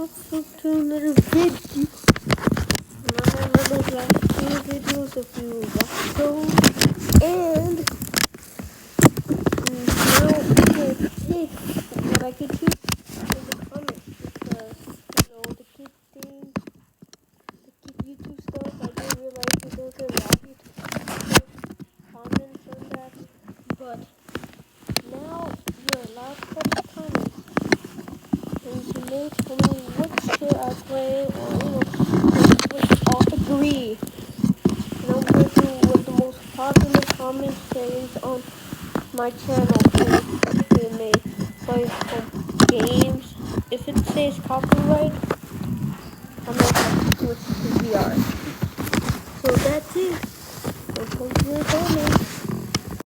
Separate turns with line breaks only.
Welcome to another video. Remember those last two videos of you watched those? And now what I could choose in the comments because the keep thing, the keep YouTube stuff. I didn't realize it doesn't allow you to put comments on that, but now you're allowed to put comments. And you may tell me what should I play, or let's all agree. And I'm going to do what the most popular comment says on my channel. It may play some games. If it says copyright, I'm gonna have to switch to VR. So that's it. Thank you for coming.